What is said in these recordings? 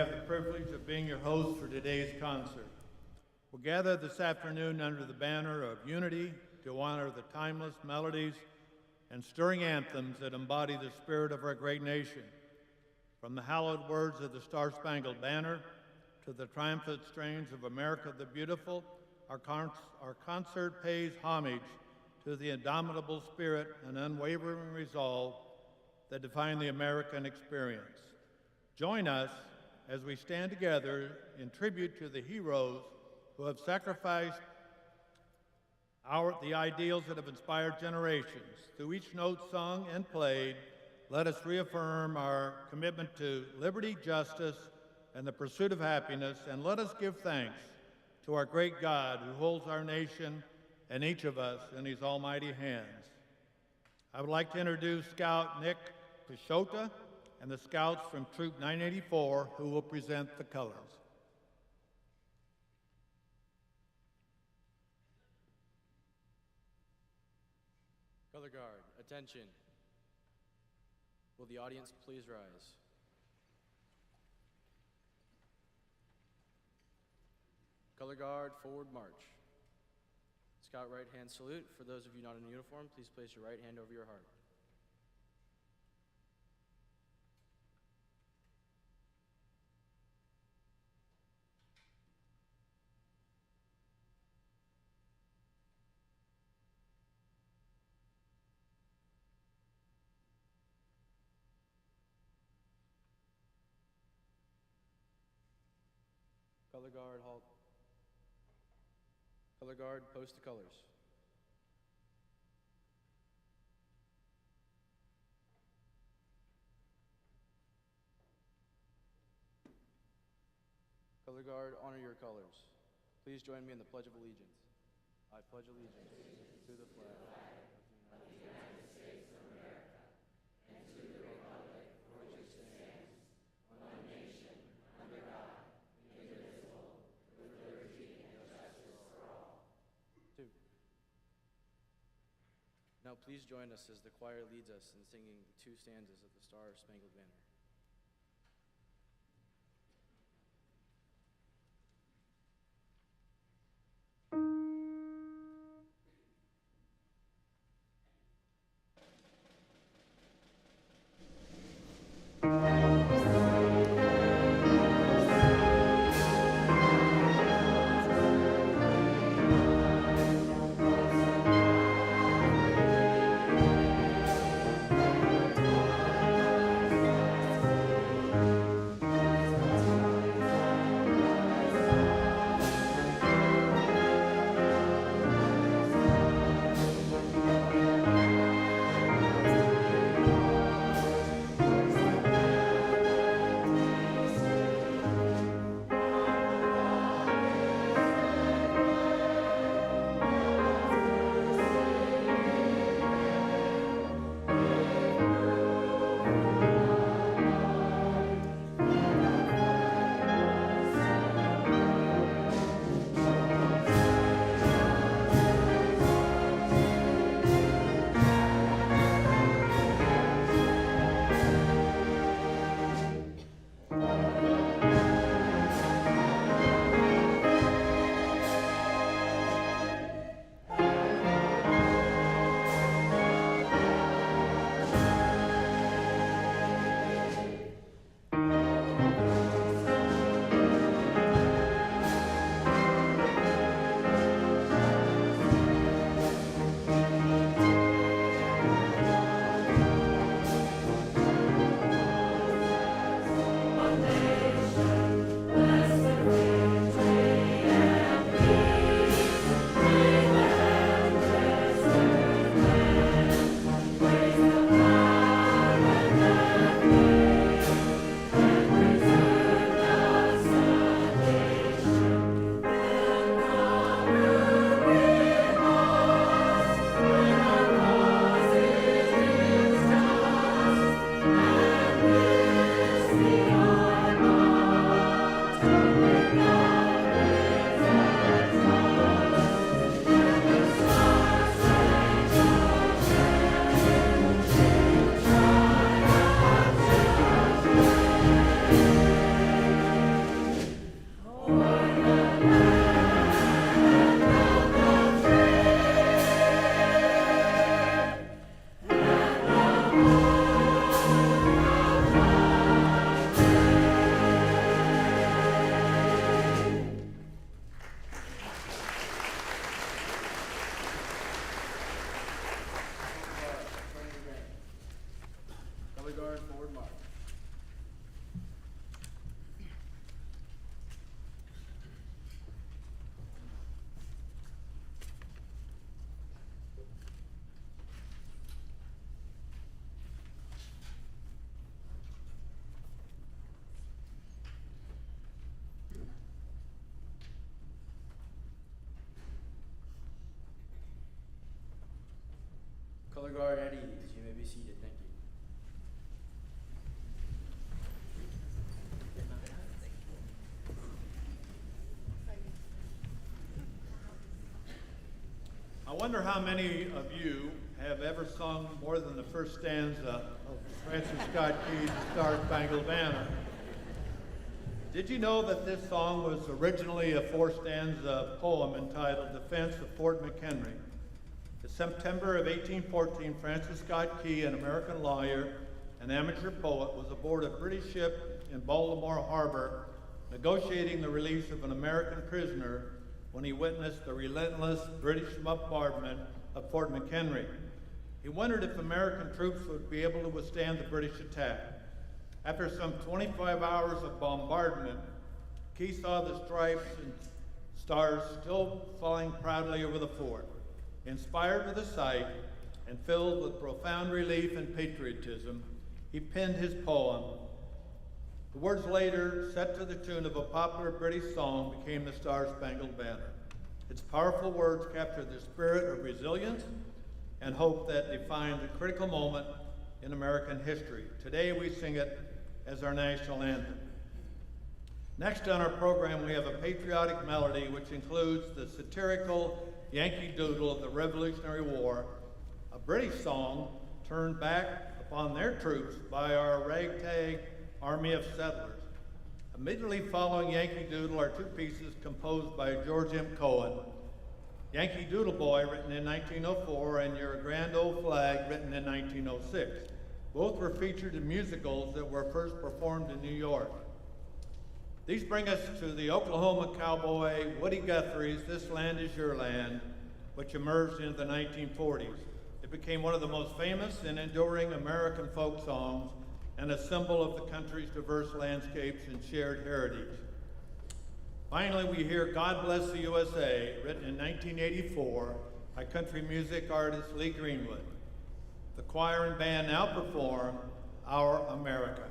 have the privilege of being your host for today's concert. We're gathered this afternoon under the banner of unity to honor the timeless melodies and stirring anthems that embody the spirit of our great nation. From the hallowed words of the Star-Spangled Banner to the triumphant strains of America the Beautiful, our concert pays homage to the indomitable spirit and unwavering resolve that define the American experience. Join us as we stand together in tribute to the heroes who have sacrificed the ideals that have inspired generations. Through each note sung and played, let us reaffirm our commitment to liberty, justice, and the pursuit of happiness, and let us give thanks to our great God who holds our nation and each of us in his almighty hands. I would like to introduce Scout Nick Pashota and the Scouts from Troop 984 who will present the colors. Color Guard, attention. Will the audience please rise? Color Guard, forward march. Scout right hand salute. For those of you not in uniform, please place your right hand over your heart. Color Guard, halt. Color Guard, post the colors. Color Guard, honor your colors. Please join me in the Pledge of Allegiance. I pledge allegiance to the flag of the United States of America and to the republic for which it stands, one nation, under God, indivisible, with liberty and justice for all. 2. Now please join us as the choir leads us in singing the 2 stanzas of the Star-Spangled Banner. Color guard at ease. You may be seated. Thank you. I wonder how many of you have ever sung more than the first stanza of Francis Scott Key's Star Spangled Banner. Did you know that this song was originally a four-stanza poem entitled Defense of Fort McHenry? In September of 1814, Francis Scott Key, an American lawyer and amateur poet, was aboard a British ship in Baltimore Harbor negotiating the release of an American prisoner when he witnessed the relentless British bombardment of Fort McHenry. He wondered if American troops would be able to withstand the British attack. After some 25 hours of bombardment, Key saw the stripes and stars still flying proudly over the fort. Inspired with the sight and filled with profound relief and patriotism, he penned his poem. The words later, set to the tune of a popular British song, became the Star Spangled Banner. Its powerful words capture the spirit of resilience and hope that defined a critical moment in American history. Today we sing it as our national anthem. Next on our program we have a patriotic melody which includes the satirical Yankee Doodle of the Revolutionary War, a British song turned back upon their troops by our ragtag army of settlers. Immediately following Yankee Doodle are two pieces composed by George M. Cohen, Yankee Doodle Boy, written in 1904, and Your Grand Old Flag, written in 1906. Both were featured in musicals that were first performed in New York. These bring us to the Oklahoma cowboy Woody Guthrie's This Land Is Your Land, which emerged in the 1940s. It became one of the most famous and enduring American folk songs and a symbol of the country's diverse landscapes and shared heritage. Finally, we hear God Bless the USA, written in 1984 by country music artist Lee Greenwood. The choir and band now perform Our America.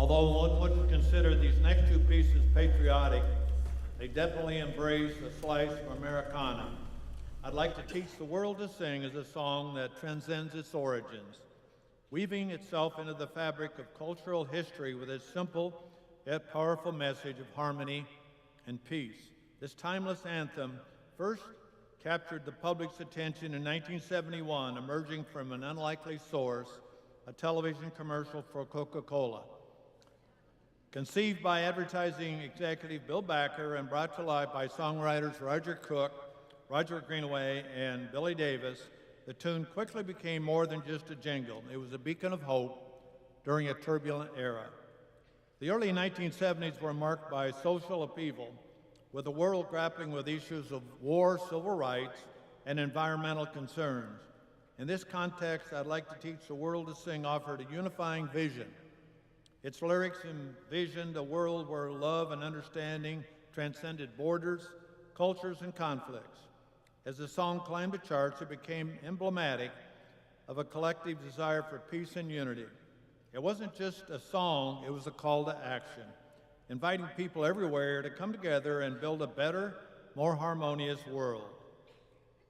Although one wouldn't consider these next two pieces patriotic, they definitely embrace a slice of Americana. I'd like to teach the world to sing is a song that transcends its origins, weaving itself into the fabric of cultural history with its simple yet powerful message of harmony and peace. This timeless anthem first captured the public's attention in 1971, emerging from an unlikely source, a television commercial for Coca-Cola. Conceived by advertising executive Bill Backer and brought to life by songwriters Roger Cook, Roger Greenaway, and Billy Davis, the tune quickly became more than just a jingle. It was a beacon of hope during a turbulent era. The early 1970s were marked by social upheaval, with the world grappling with issues of war, civil rights, and environmental concerns. In this context, I'd like to teach the world to sing offered a unifying vision. Its lyrics envisioned a world where love and understanding transcended borders, cultures, and conflicts. As the song climbed the charts, it became emblematic of a collective desire for peace and unity. It wasn't just a song, it was a call to action, inviting people everywhere to come together and build a better, more harmonious world.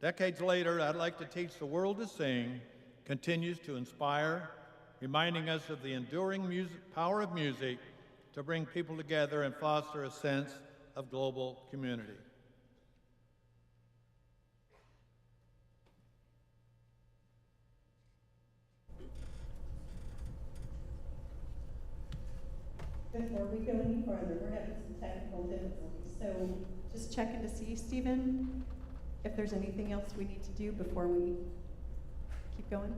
Decades later, I'd like to teach the world to sing continues to inspire, reminding us of the enduring power of music to bring people together and foster a sense of global community. Before we go any further, we're having some technical difficulties, so just checking to see, Stephen, if there's anything else we need to do before we keep going.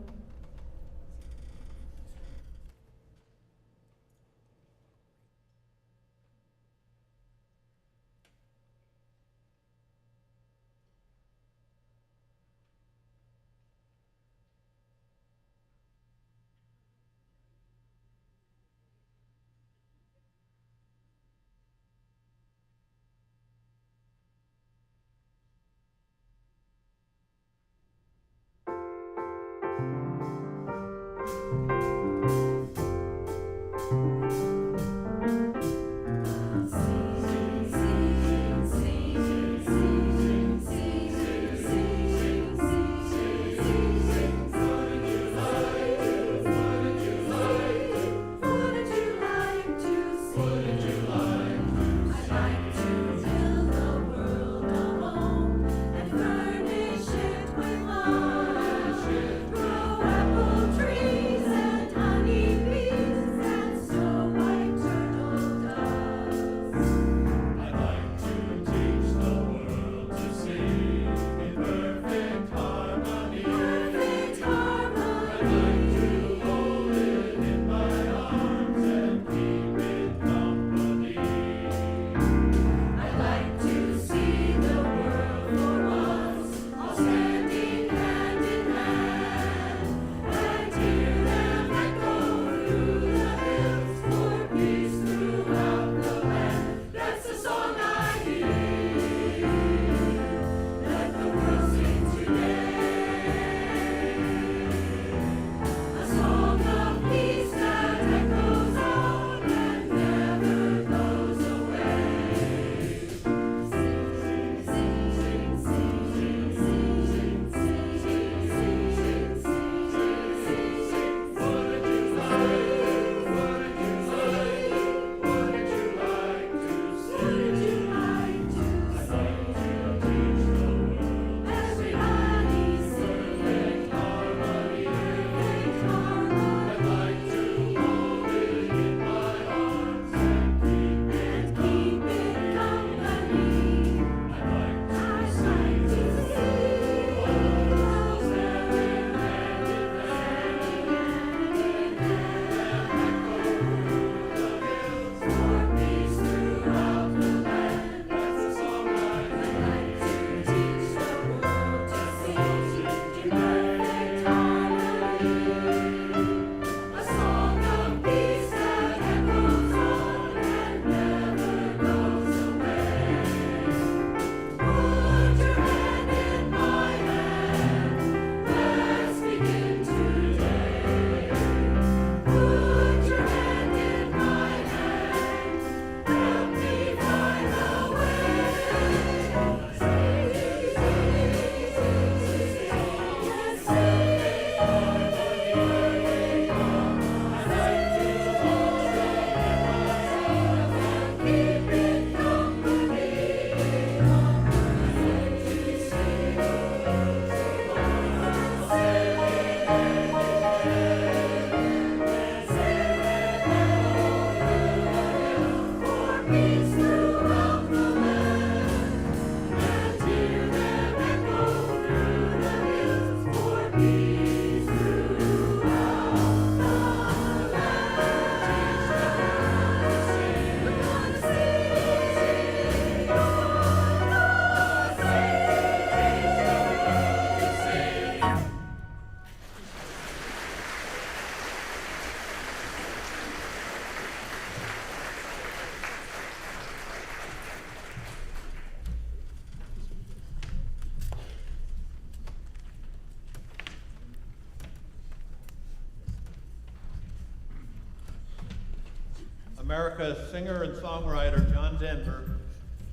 America's singer and songwriter John Denver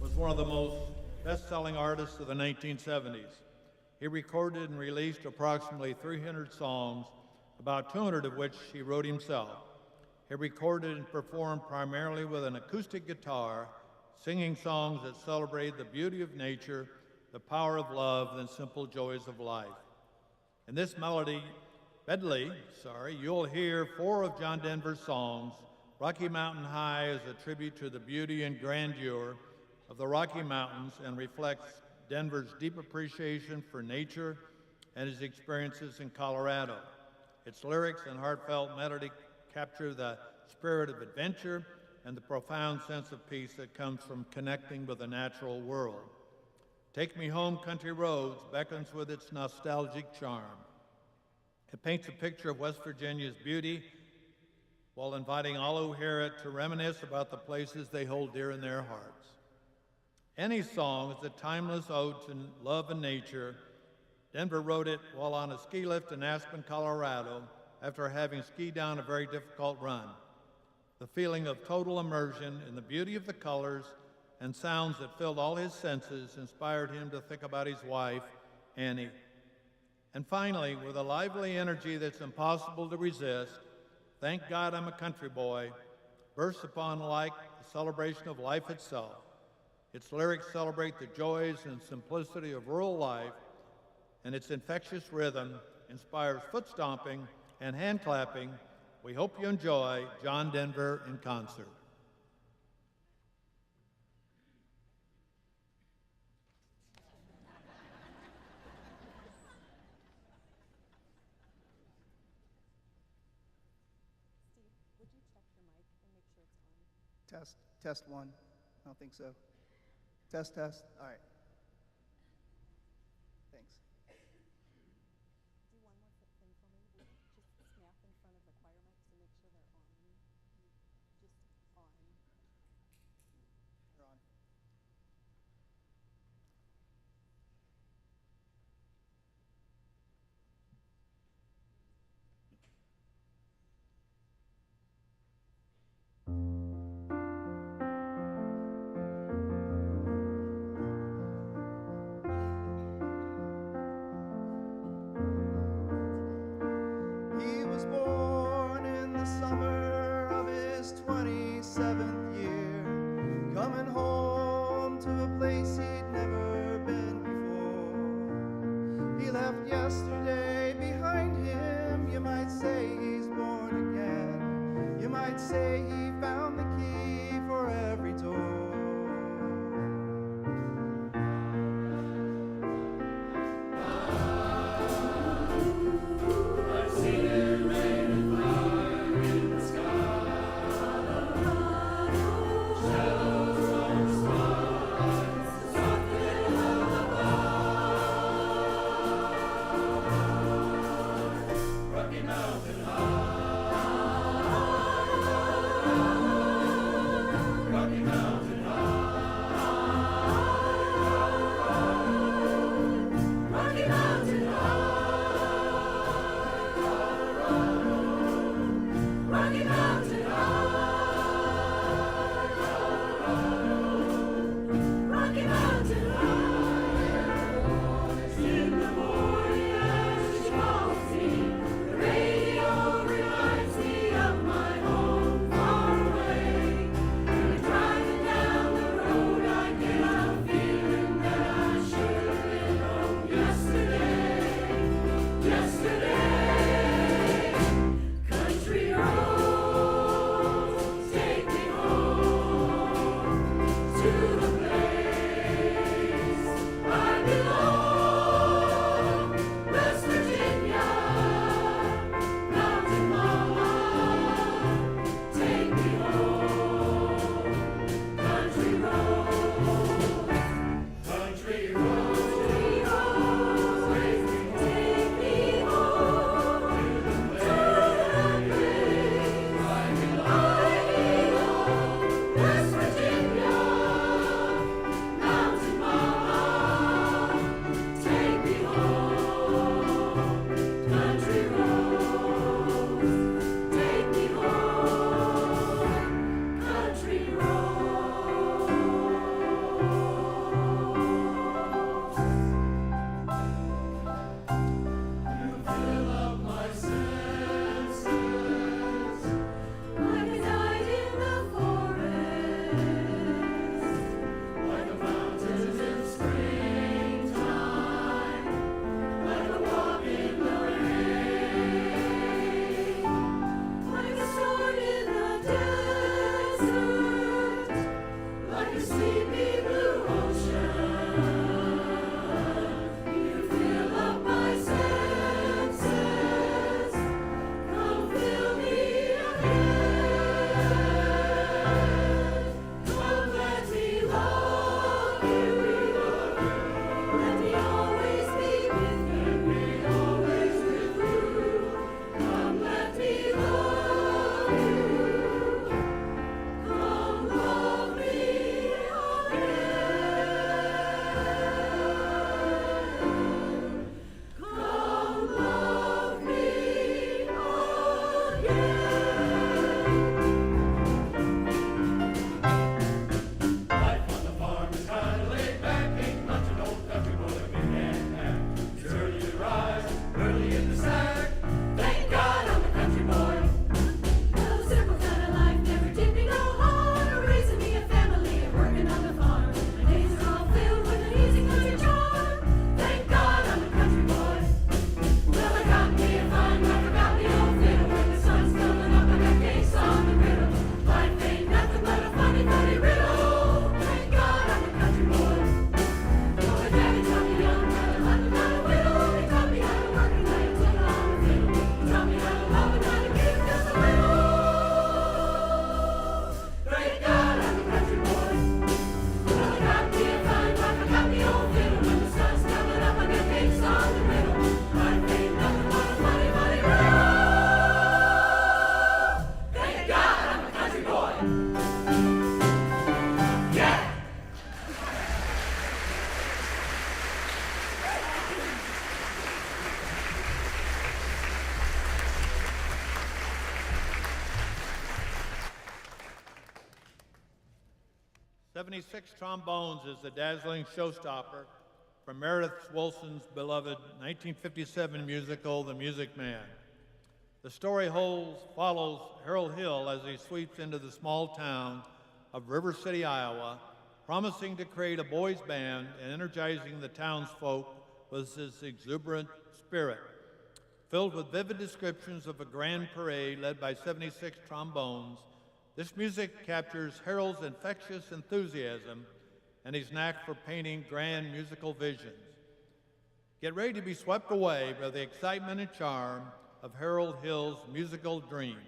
was one of the most best-selling artists of the 1970s. He recorded and released approximately 300 songs, about 200 of which he wrote himself. He recorded and performed primarily with an acoustic guitar, singing songs that celebrate the beauty of nature, the power of love, and simple joys of life. In this medley, you'll hear 4 of John Denver's songs. Rocky Mountain High is a tribute to the beauty and grandeur of the Rocky Mountains and reflects Denver's deep appreciation for nature and his experiences in Colorado. Its lyrics and heartfelt melody capture the spirit of adventure and the profound sense of peace that comes from connecting with the natural world. Take Me Home, Country Roads beckons with its nostalgic charm. It paints a picture of West Virginia's beauty while inviting all who hear it to reminisce about the places they hold dear in their hearts. Any song is a timeless ode to love and nature. Denver wrote it while on a ski lift in Aspen, Colorado, after having skied down a very difficult run. The feeling of total immersion in the beauty of the colors and sounds that filled all his senses inspired him to think about his wife, Annie. And finally, with a lively energy that's impossible to resist, Thank God I'm a Country Boy, bursts upon like a celebration of life itself. Its lyrics celebrate the joys and simplicity of rural life, and its infectious rhythm inspires foot stomping and hand clapping. We hope you enjoy John Denver in concert. Test 1. I don't think so. Test. All right. Thanks. Do one more thing for me. Just snap in front of the choir mics and make sure they're on. Just on. They're on. He was born in the summer of his 27th year, coming home to a place he'd never been before. He left yesterday behind him. You might say he's born again. You might say he found the key for every door. Rocky Mountain. 76 trombones is the dazzling showstopper from Meredith Willson's beloved 1957 musical, The Music Man. The story follows Harold Hill as he sweeps into the small town of River City, Iowa, promising to create a boys' band and energizing the townsfolk with his exuberant spirit. Filled with vivid descriptions of a grand parade led by 76 trombones, this music captures Harold's infectious enthusiasm and his knack for painting grand musical visions. Get ready to be swept away by the excitement and charm of Harold Hill's musical dream.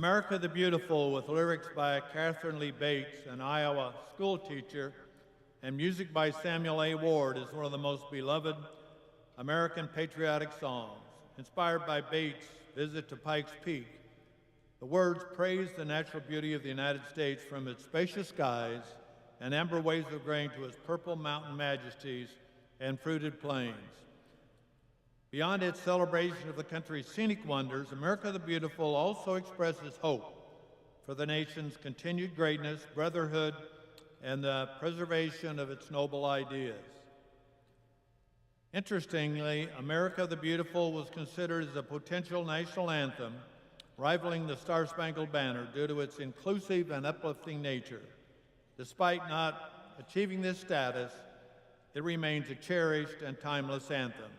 America the Beautiful, with lyrics by Catherine Lee Bates, an Iowa school teacher, and music by Samuel A. Ward, is one of the most beloved American patriotic songs. Inspired by Bates' visit to Pikes Peak, the words praise the natural beauty of the United States from its spacious skies and amber waves of grain to its purple mountain majesties and fruited plains. Beyond its celebration of the country's scenic wonders, America the Beautiful also expresses hope for the nation's continued greatness, brotherhood, and the preservation of its noble ideas. Interestingly, America the Beautiful was considered as a potential national anthem, rivaling the Star-Spangled Banner due to its inclusive and uplifting nature. Despite not achieving this status, it remains a cherished and timeless anthem.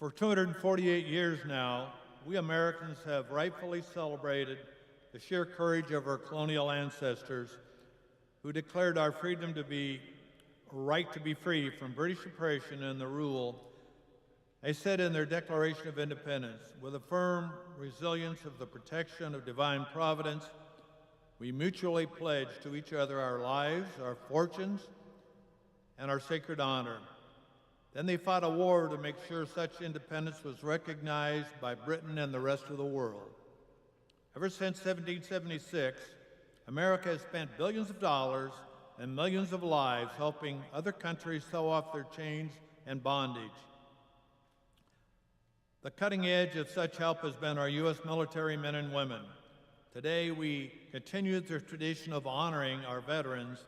For 248 years now, we Americans have rightfully celebrated the sheer courage of our colonial ancestors who declared our freedom to be a right to be free from British oppression and the rule. They said in their Declaration of Independence, with a firm resilience of the protection of divine providence, we mutually pledge to each other our lives, our fortunes, and our sacred honor. Then they fought a war to make sure such independence was recognized by Britain and the rest of the world. Ever since 1776, America has spent billions of dollars and millions of lives helping other countries throw off their chains and bondage. The cutting edge of such help has been our U.S. military men and women. Today, we continue the tradition of honoring our veterans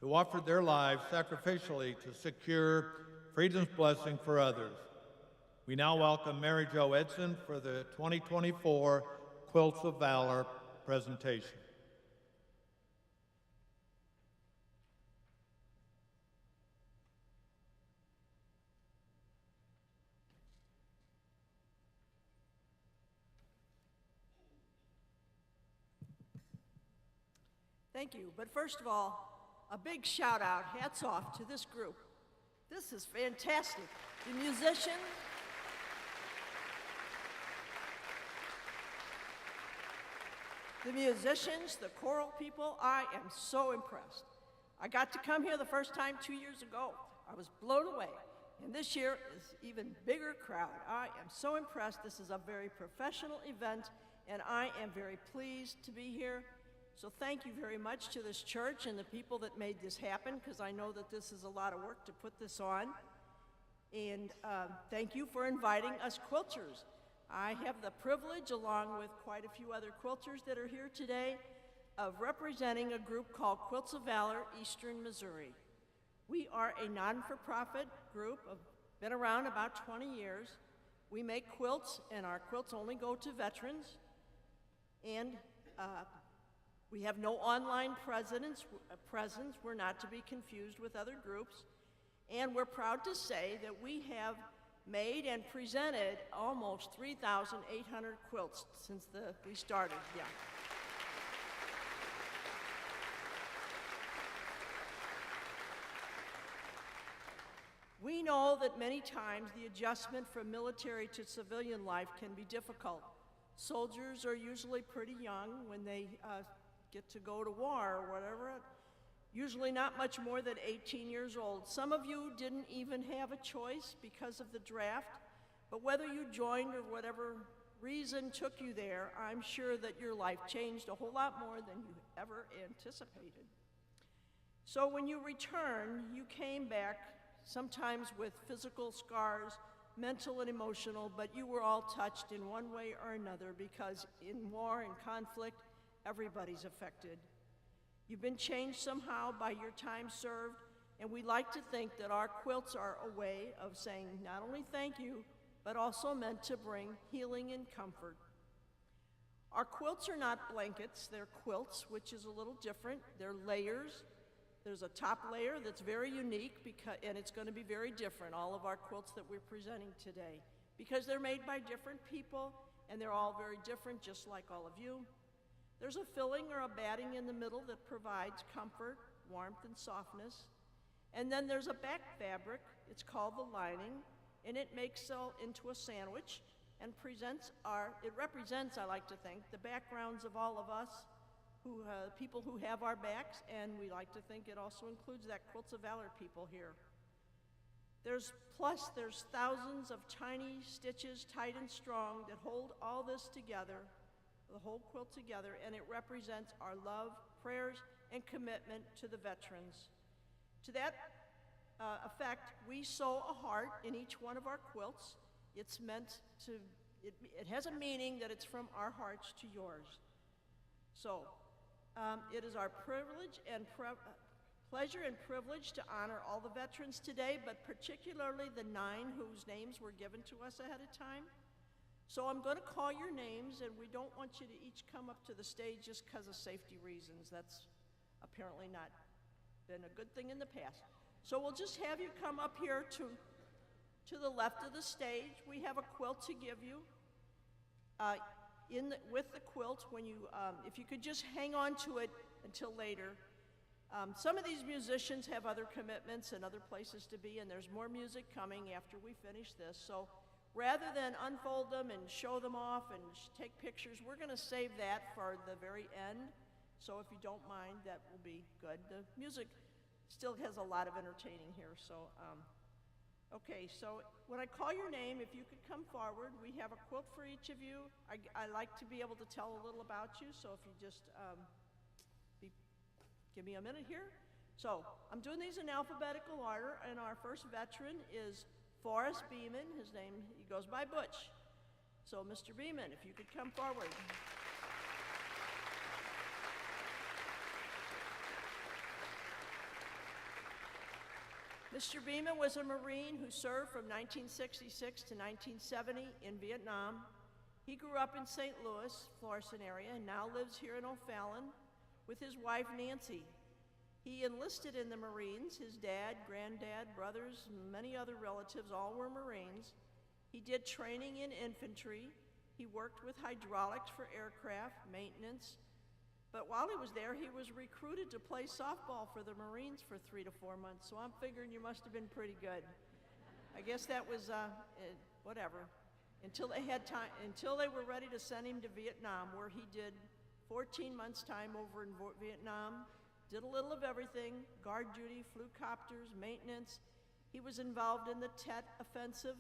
who offered their lives sacrificially to secure freedom's blessing for others. We now welcome Mary Jo Edson for the 2024 Quilts of Valor presentation. Thank you. But first of all, a big shout out, hats off to this group. This is fantastic. The musicians, the choral people, I am so impressed. I got to come here the first time 2 years ago. I was blown away. And this year is even bigger crowd. I am so impressed. This is a very professional event, and I am very pleased to be here. So thank you very much to this church and the people that made this happen, because I know that this is a lot of work to put this on. And thank you for inviting us quilters. I have the privilege, along with quite a few other quilters that are here today, of representing a group called Quilts of Valor, Eastern Missouri. We are a non-for-profit group, been around about 20 years. We make quilts, and our quilts only go to veterans. And we have no online presence. We're not to be confused with other groups. And we're proud to say that we have made and presented almost 3,800 quilts since we started. Yeah. We know that many times the adjustment from military to civilian life can be difficult. Soldiers are usually pretty young when they get to go to war or whatever, usually not much more than 18 years old. Some of you didn't even have a choice because of the draft, but whether you joined or whatever reason took you there, I'm sure that your life changed a whole lot more than you ever anticipated. So when you returned, you came back sometimes with physical scars, mental and emotional, but you were all touched in one way or another, because in war and conflict, everybody's affected. You've been changed somehow by your time served, and we like to think that our quilts are a way of saying not only thank you, but also meant to bring healing and comfort. Our quilts are not blankets, they're quilts, which is a little different. They're layers. There's a top layer that's very unique, and it's going to be very different, all of our quilts that we're presenting today, because they're made by different people, and they're all very different, just like all of you. There's a filling or a batting in the middle that provides comfort, warmth, and softness. And then there's a back fabric, it's called the lining, and it makes it into a sandwich and it represents, I like to think, the backgrounds of all of us, people who have our backs, and we like to think it also includes that Quilts of Valor people here. There's thousands of tiny stitches, tight and strong, that hold all this together, the whole quilt together, and it represents our love, prayers, and commitment to the veterans. To that effect, we sew a heart in each one of our quilts. It's meant to, it has a meaning that it's from our hearts to yours. So, it is our privilege and pleasure and privilege to honor all the veterans today, but particularly the 9 whose names were given to us ahead of time. So I'm going to call your names, and we don't want you to each come up to the stage just because of safety reasons. That's apparently not been a good thing in the past. So we'll just have you come up here to the left of the stage. We have a quilt to give you. With the quilt, if you could just hang on to it until later. Some of these musicians have other commitments and other places to be, and there's more music coming after we finish this. So rather than unfold them and show them off and take pictures, we're going to save that for the very end. So if you don't mind, that will be good. The music still has a lot of entertaining here. So Okay, so when I call your name, if you could come forward, we have a quilt for each of you. I like to be able to tell a little about you, so if you just give me a minute here. So I'm doing these in alphabetical order, and our first veteran is Forrest Beeman. His name, he goes by Butch. So Mr. Beeman, if you could come forward. Mr. Beeman was a Marine who served from 1966 to 1970 in Vietnam. He grew up in St. Louis, Florissant area, and now lives here in O'Fallon with his wife, Nancy. He enlisted in the Marines. His dad, granddad, brothers, and many other relatives all were Marines. He did training in infantry. He worked with hydraulics for aircraft, maintenance. But while he was there, he was recruited to play softball for the Marines for 3 to 4 months. So I'm figuring you must have been pretty good. I guess that was whatever. Until they were ready to send him to Vietnam, where he did 14 months' time over in Vietnam. Did a little of everything: guard duty, flew copters, maintenance. He was involved in the Tet Offensive,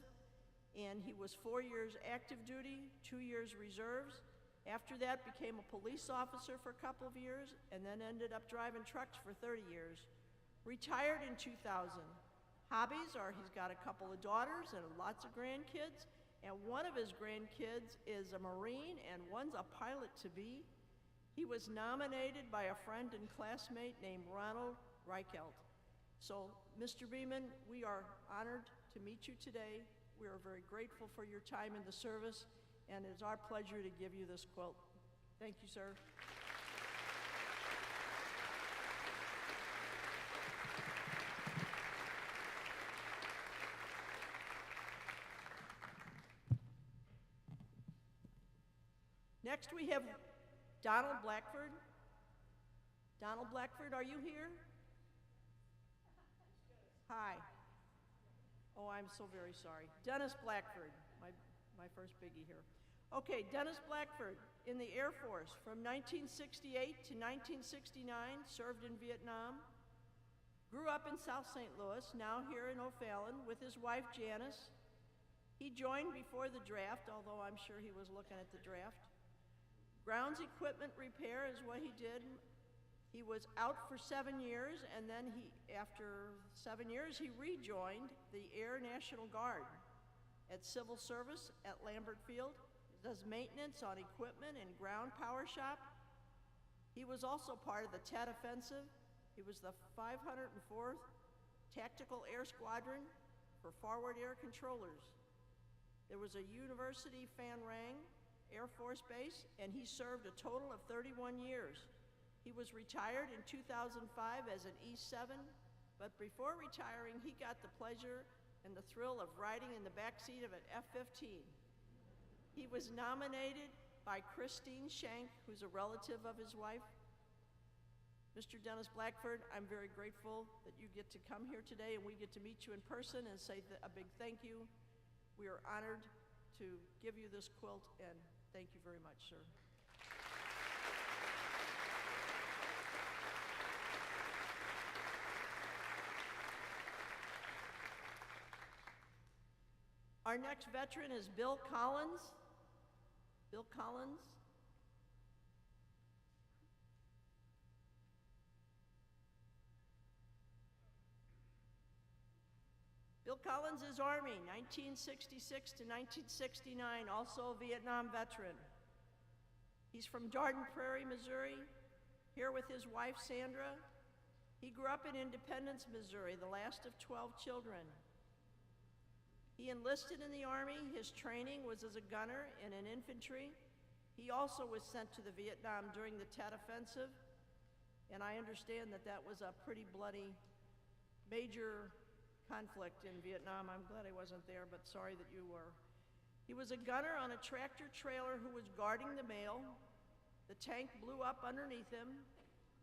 and he was 4 years active duty, 2 years reserves. After that, became a police officer for a couple of years, and then ended up driving trucks for 30 years. Retired in 2000. Hobbies are he's got a couple of daughters and lots of grandkids, and one of his grandkids is a Marine, and one's a pilot-to-be. He was nominated by a friend and classmate named Ronald Reichelt. So, Mr. Beeman, we are honored to meet you today. We are very grateful for your time in the service, and it's our pleasure to give you this quilt. Thank you, sir. Next, we have Donald Blackford. Donald Blackford, are you here? Hi. Oh, I'm so very sorry. Dennis Blackford, my first biggie here. Okay, Dennis Blackford, in the Air Force from 1968 to 1969, served in Vietnam, grew up in South St. Louis, now here in O'Fallon, with his wife Janice. He joined before the draft, although I'm sure he was looking at the draft. Grounds equipment repair is what he did. He was out for 7 years, and then after 7 years, he rejoined the Air National Guard at Civil Service at Lambert Field. He does maintenance on equipment and ground power shop. He was also part of the Tet Offensive. He was the 504th Tactical Air Squadron for Forward Air Controllers. There was a University Phan Rang Air Force Base, and he served a total of 31 years. He was retired in 2005 as an E-7, but before retiring, he got the pleasure and the thrill of riding in the backseat of an F-15. He was nominated by Christine Schenk, who's a relative of his wife. Mr. Dennis Blackford, I'm very grateful that you get to come here today and we get to meet you in person and say a big thank you. We are honored to give you this quilt, and thank you very much, sir. Our next veteran is Bill Collins. Bill Collins. Bill Collins is Army, 1966 to 1969, also a Vietnam veteran. He's from Dardenne Prairie, Missouri, here with his wife, Sandra. He grew up in Independence, Missouri, the last of 12 children. He enlisted in the Army. His training was as a gunner and in infantry. He also was sent to the Vietnam during the Tet Offensive, and I understand that that was a pretty bloody, major conflict in Vietnam. I'm glad I wasn't there, but sorry that you were. He was a gunner on a tractor trailer who was guarding the mail. The tank blew up underneath him.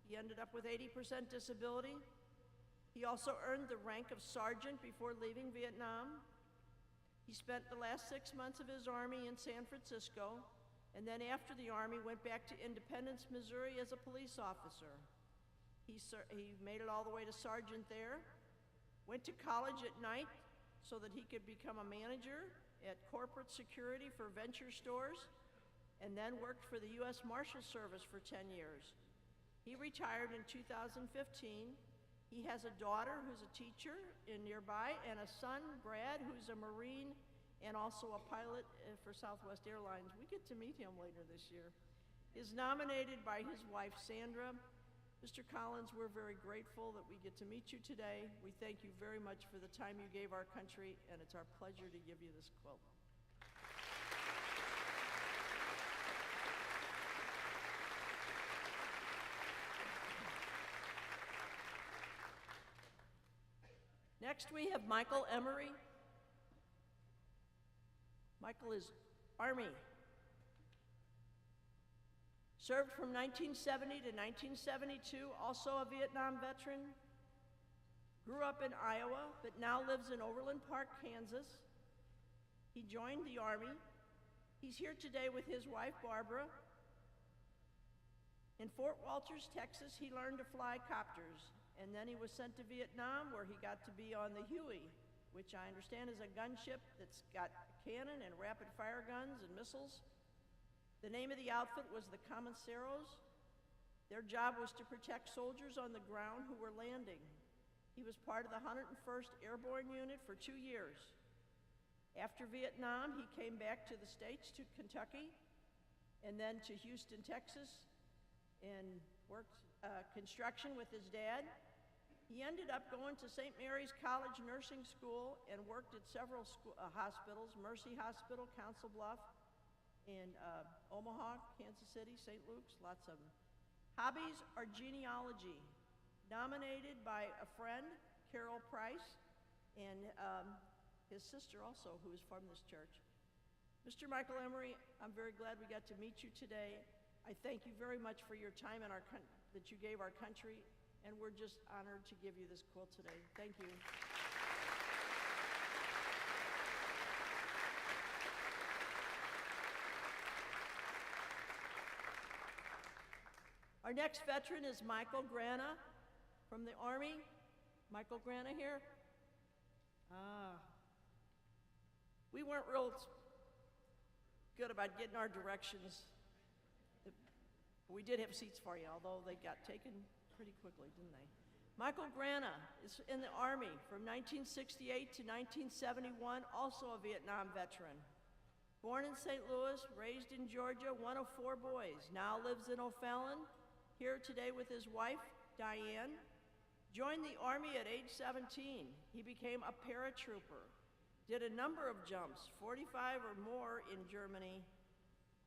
He ended up with 80% disability. He also earned the rank of sergeant before leaving Vietnam. He spent the last 6 months of his Army in San Francisco, and then after the Army went back to Independence, Missouri as a police officer. He made it all the way to sergeant there, went to college at night, so that he could become a manager at corporate security for venture stores, and then worked for the U.S. Marshal Service for 10 years. He retired in 2015. He has a daughter who's a teacher in nearby, and a son, Brad, who's a Marine and also a pilot for Southwest Airlines. We get to meet him later this year. Is nominated by his wife, Sandra. Mr. Collins, we're very grateful that we get to meet you today. We thank you very much for the time you gave our country, and it's our pleasure to give you this quilt. Next, we have Michael Emery. Michael is Army. Served from 1970 to 1972, also a Vietnam veteran. Grew up in Iowa, but now lives in Overland Park, Kansas. He joined the Army. He's here today with his wife, Barbara. In Fort Walters, Texas, he learned to fly copters, and then he was sent to Vietnam, where he got to be on the Huey, which I understand is a gunship that's got a cannon and rapid-fire guns and missiles. The name of the outfit was the Commissaros. Their job was to protect soldiers on the ground who were landing. He was part of the 101st Airborne Unit for 2 years. After Vietnam, he came back to the States, to Kentucky, and then to Houston, Texas, and worked construction with his dad. He ended up going to St. Mary's College Nursing School and worked at several hospitals, Mercy Hospital, Council Bluff, in Omaha, Kansas City, St. Luke's, lots of them. Hobbies are genealogy, nominated by a friend, Carol Price, and his sister also, who is from this church. Mr. Michael Emery, I'm very glad we got to meet you today. I thank you very much for your time in that you gave our country, and we're just honored to give you this quilt today. Thank you. Our next veteran is Michael Grana from the Army. Michael Grana here. We weren't real good about getting our directions. We did have seats for you, although they got taken pretty quickly, didn't they? Michael Grana is in the Army from 1968 to 1971, also a Vietnam veteran. Born in St. Louis, raised in Georgia, one of 4 boys, now lives in O'Fallon, here today with his wife, Diane. Joined the Army at age 17. He became a paratrooper, did a number of jumps, 45 or more in Germany,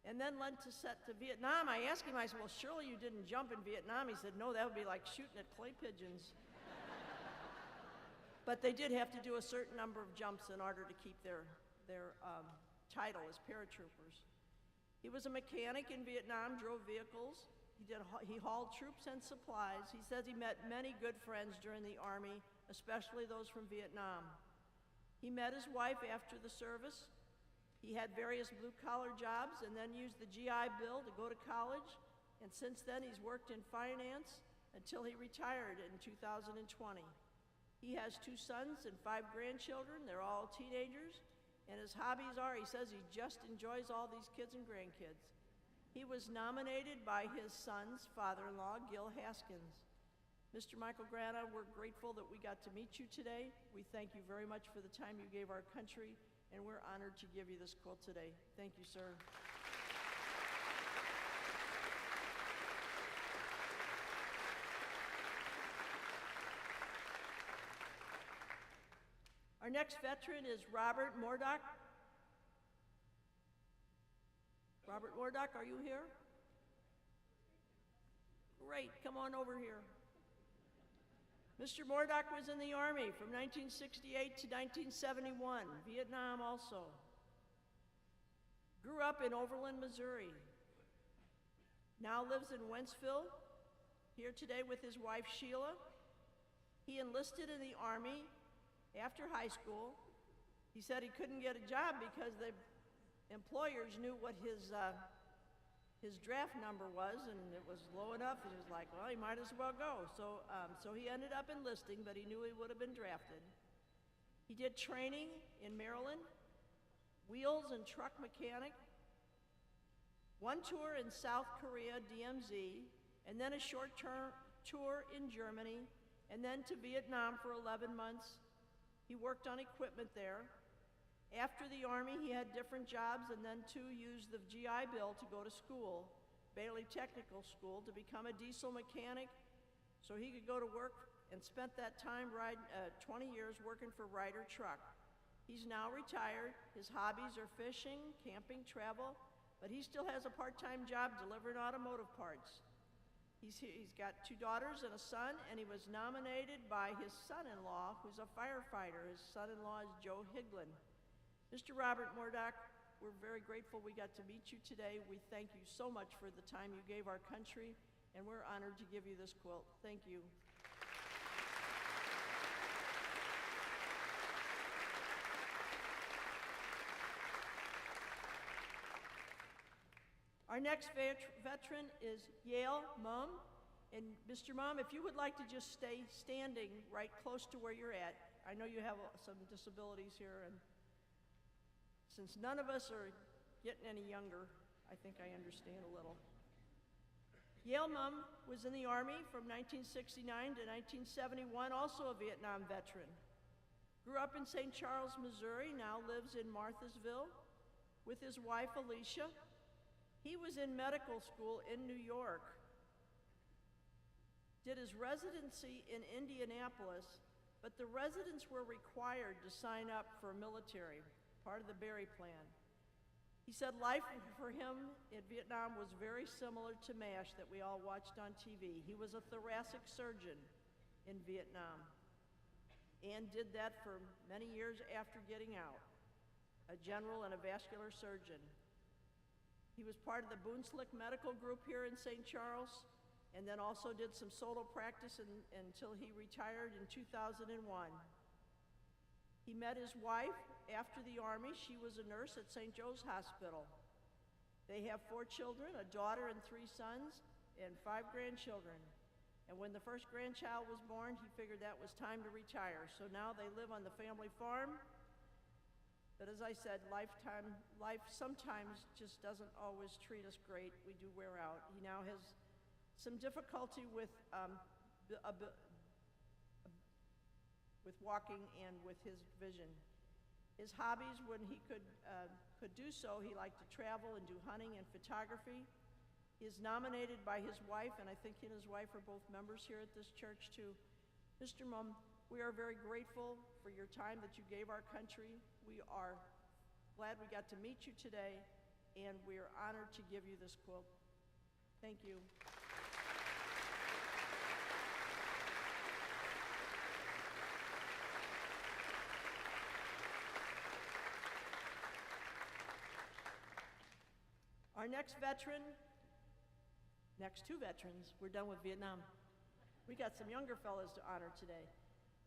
and then led to set to Vietnam. I asked him, I said, well, surely you didn't jump in Vietnam. He said, no, that would be like shooting at clay pigeons. But they did have to do a certain number of jumps in order to keep their title as paratroopers. He was a mechanic in Vietnam, drove vehicles. He hauled troops and supplies. He says he met many good friends during the Army, especially those from Vietnam. He met his wife after the service. He had various blue-collar jobs and then used the GI Bill to go to college. And since then, he's worked in finance until he retired in 2020. He has 2 sons and 5 grandchildren. They're all teenagers. And his hobbies are, he says he just enjoys all these kids and grandkids. He was nominated by his son's father-in-law, Gil Haskins. Mr. Michael Grana, we're grateful that we got to meet you today. We thank you very much for the time you gave our country, and we're honored to give you this quilt today. Thank you, sir. Our next veteran is Robert Mordock. Robert Mordock, are you here? Great, come on over here. Mr. Mordock was in the Army from 1968 to 1971, Vietnam also. Grew up in Overland, Missouri. Now lives in Wentzville, here today with his wife, Sheila. He enlisted in the Army after high school. He said he couldn't get a job because the employers knew what his draft number was, and it was low enough. He was like, well, he might as well go. So he ended up enlisting, but he knew he would have been drafted. He did training in Maryland, wheels and truck mechanic, one tour in South Korea, DMZ, and then a short-term tour in Germany, and then to Vietnam for 11 months. He worked on equipment there. After the Army, he had different jobs, and then too used the GI Bill to go to school, Bailey Technical School, to become a diesel mechanic so he could go to work, and spent that time 20 years working for Ryder Truck. He's now retired. His hobbies are fishing, camping, travel, but he still has a part-time job delivering automotive parts. He's got 2 daughters and a son, and he was nominated by his son-in-law, who's a firefighter. His son-in-law is Joe Higlin. Mr. Robert Murdoch, we're very grateful we got to meet you today. We thank you so much for the time you gave our country, and we're honored to give you this quilt. Thank you. Our next veteran is Yale Mum. And Mr. Mum, if you would like to just stay standing right close to where you're at. I know you have some disabilities here, and since none of us are getting any younger, I think I understand a little. Yale Mum was in the Army from 1969 to 1971, also a Vietnam veteran. Grew up in St. Charles, Missouri, now lives in Marthasville with his wife, Alicia. He was in medical school in New York, did his residency in Indianapolis, but the residents were required to sign up for military, part of the Berry Plan. He said life for him in Vietnam was very similar to MASH that we all watched on TV. He was a thoracic surgeon in Vietnam and did that for many years after getting out, a general and a vascular surgeon. He was part of the Boonslick Medical Group here in St. Charles, and then also did some solo practice until he retired in 2001. He met his wife after the Army. She was a nurse at St. Joe's Hospital. They have 4 children, a daughter and 3 sons, and 5 grandchildren. And when the first grandchild was born, he figured that was time to retire. So now they live on the family farm. But as I said, life sometimes just doesn't always treat us great. We do wear out. He now has some difficulty with walking and with his vision. His hobbies, when he could do so, he liked to travel and do hunting and photography. He is nominated by his wife, and I think he and his wife are both members here at this church too. Mr. Mum, we are very grateful for your time that you gave our country. We are glad we got to meet you today, and we are honored to give you this quilt. Thank you. Our next two veterans, we're done with Vietnam. We got some younger fellows to honor today.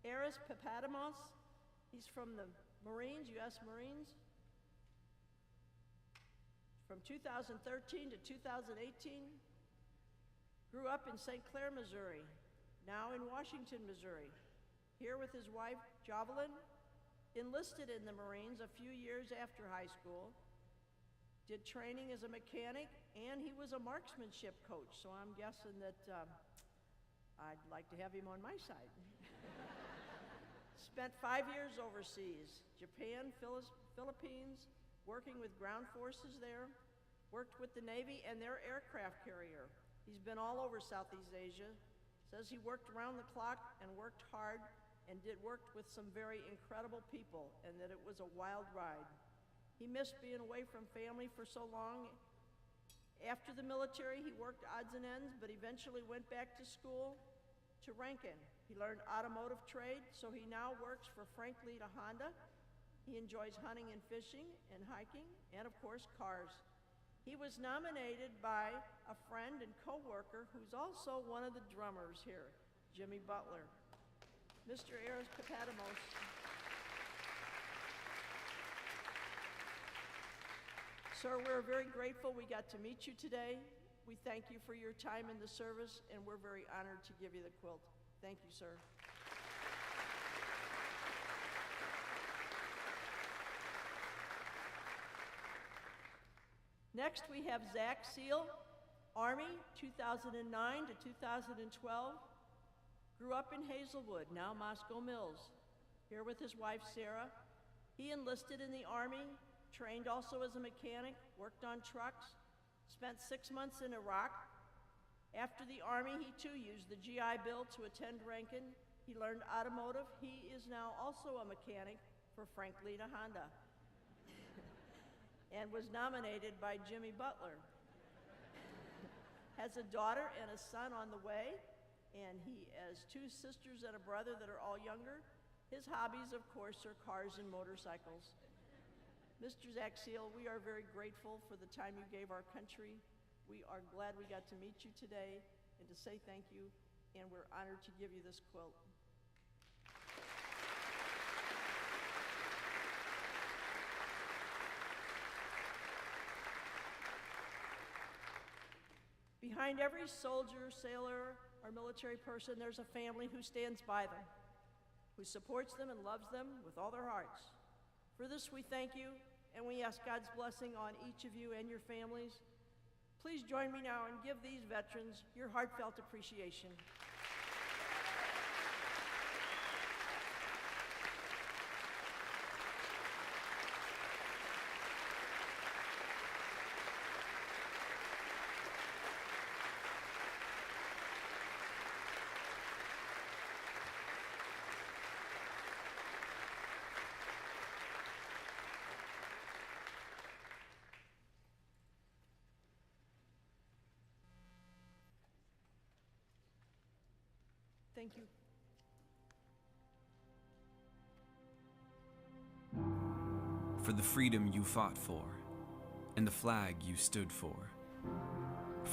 Aris Papadamos, he's from the Marines, U.S. Marines. From 2013 to 2018, grew up in St. Clair, Missouri, now in Washington, Missouri. Here with his wife, Jovelyn, enlisted in the Marines a few years after high school, did training as a mechanic, and he was a marksmanship coach, so I'm guessing that I'd like to have him on my side. Spent 5 years overseas, Japan, Philippines, working with ground forces there, worked with the Navy and their aircraft carrier. He's been all over Southeast Asia, says he worked around the clock and worked hard and worked with some very incredible people, and that it was a wild ride. He missed being away from family for so long. After the military, he worked odds and ends, but eventually went back to school to Rankin. He learned automotive trade, so he now works for Frank Leda Honda. He enjoys hunting and fishing and hiking, and of course, cars. He was nominated by a friend and co-worker who's also one of the drummers here, Jimmy Butler. Mr. Aris Papadamos. Sir, we're very grateful we got to meet you today. We thank you for your time in the service, and we're very honored to give you the quilt. Thank you, sir. Next, we have Zach Seal, Army, 2009 to 2012. Grew up in Hazelwood, now Moscow Mills, here with his wife, Sarah. He enlisted in the Army, trained also as a mechanic, worked on trucks, spent 6 months in Iraq. After the Army, he too used the GI Bill to attend Rankin. He learned automotive. He is now also a mechanic for Frank Lita Honda and was nominated by Jimmy Butler. Has a daughter and a son on the way, and he has 2 sisters and a brother that are all younger. His hobbies, of course, are cars and motorcycles. Mr. Zach Seal, we are very grateful for the time you gave our country. We are glad we got to meet you today and to say thank you, and we're honored to give you this quilt. Behind every soldier, sailor, or military person, there's a family who stands by them, who supports them and loves them with all their hearts. For this, we thank you, and we ask God's blessing on each of you and your families. Please join me now and give these veterans your heartfelt appreciation. Thank you. For the freedom you fought for, and the flag you stood for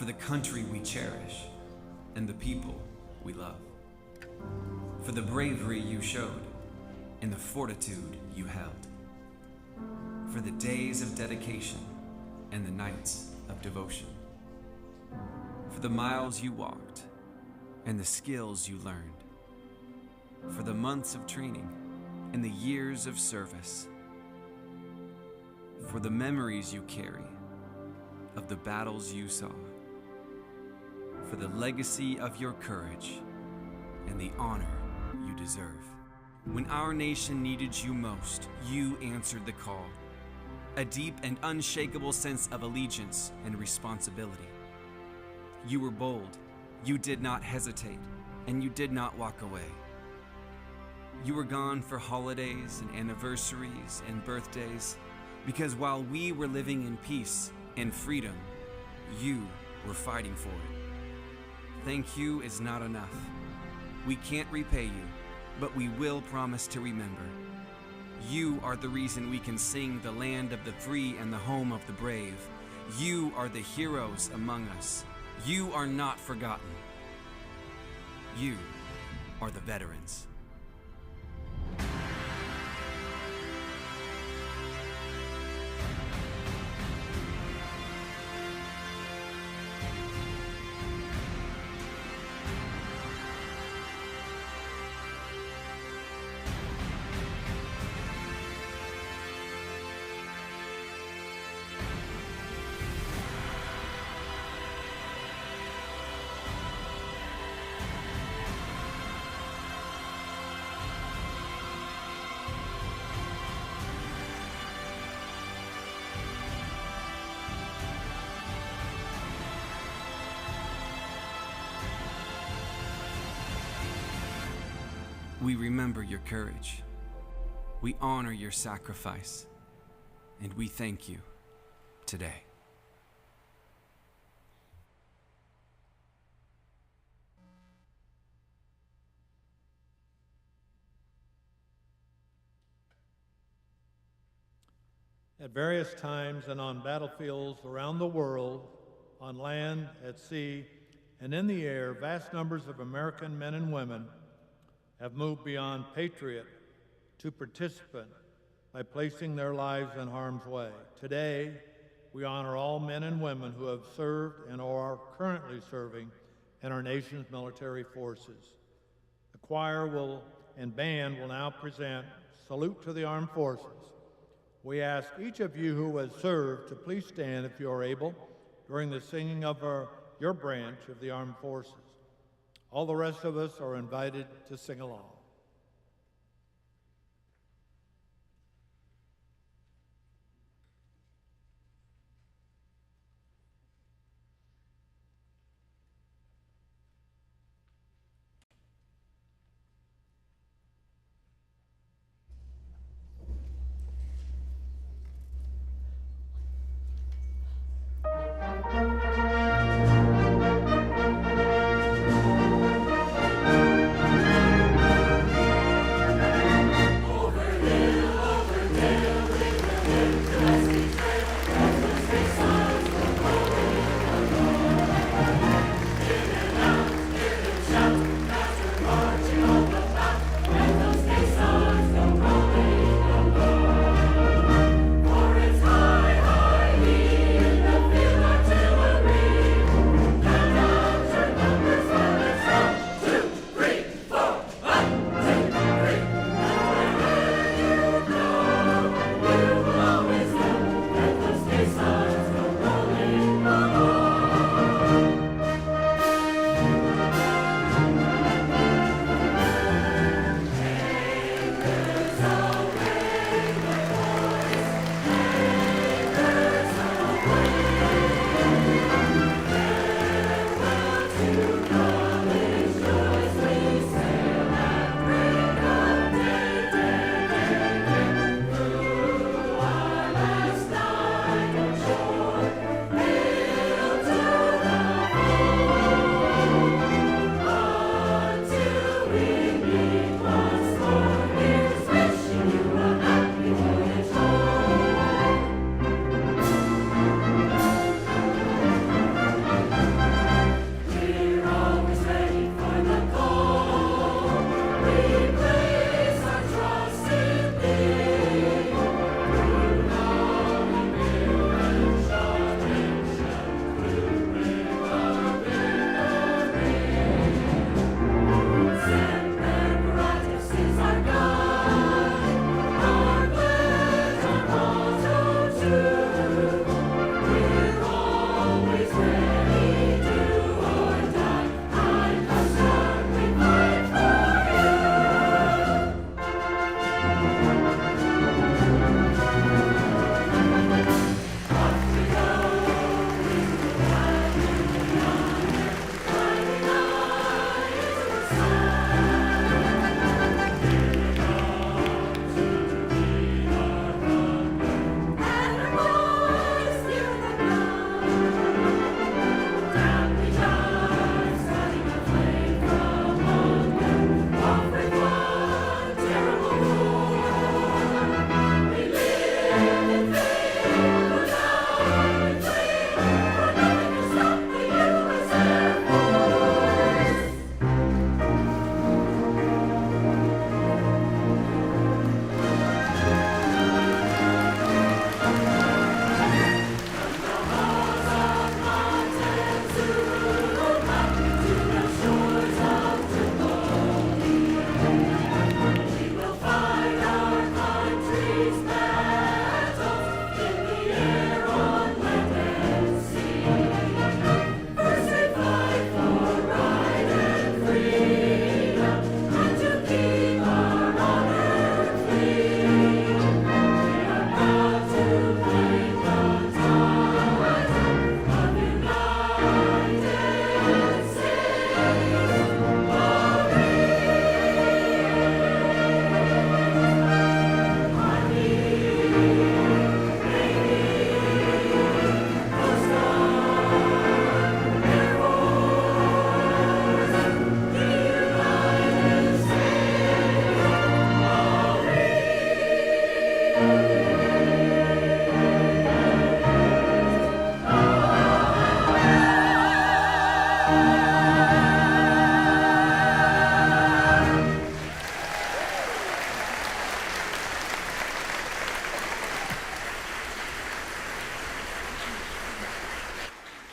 the country we cherish, and the people we love, for the bravery you showed, and the fortitude you held, for the days of dedication and the nights of devotion, for the miles you walked, and the skills you learned, for the months of training and the years of service, for the memories you carry of the battles you saw, for the legacy of your courage and the honor you deserve. When our nation needed you most, you answered the call, a deep and unshakable sense of allegiance and responsibility. You were bold. You did not hesitate, and you did not walk away. You were gone for holidays and anniversaries and birthdays, because while we were living in peace and freedom, you were fighting for it. Thank you is not enough. We can't repay you, but we will promise to remember. You are the reason we can sing the land of the free and the home of the brave. You are the heroes among us. You are not forgotten. You are the veterans. We remember your courage. We honor your sacrifice, and we thank you today. At various times and on battlefields around the world, on land, at sea, and in the air, vast numbers of American men and women have moved beyond patriot to participant by placing their lives in harm's way. Today, we honor all men and women who have served and are currently serving in our nation's military forces. The choir and band will now present Salute to the Armed Forces, We ask each of you who has served to please stand, if you are able, during the singing of your branch of the armed forces. All the rest of us are invited to sing along.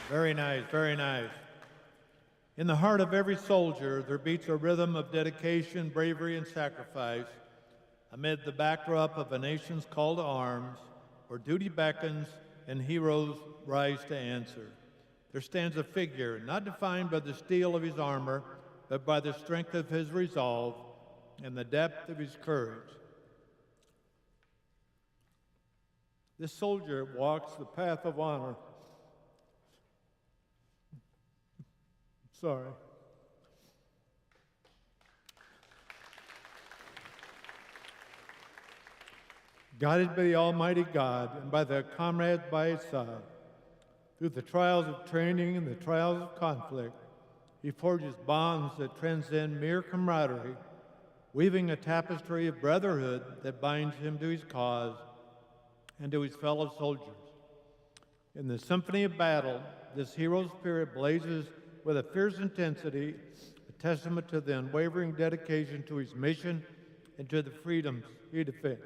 Very nice, very nice. In the heart of every soldier, there beats a rhythm of dedication, bravery, and sacrifice, amid the backdrop of a nation's call to arms, where duty beckons and heroes rise to answer. There stands a figure not defined by the steel of his armor, but by the strength of his resolve and the depth of his courage. This soldier walks the path of honor. Sorry. Guided by the Almighty God and by the comrades by his side, through the trials of training and the trials of conflict, he forges bonds that transcend mere camaraderie, weaving a tapestry of brotherhood that binds him to his cause and to his fellow soldiers. In the symphony of battle, this hero spirit blazes with a fierce intensity, a testament to the unwavering dedication to his mission and to the freedoms he defends.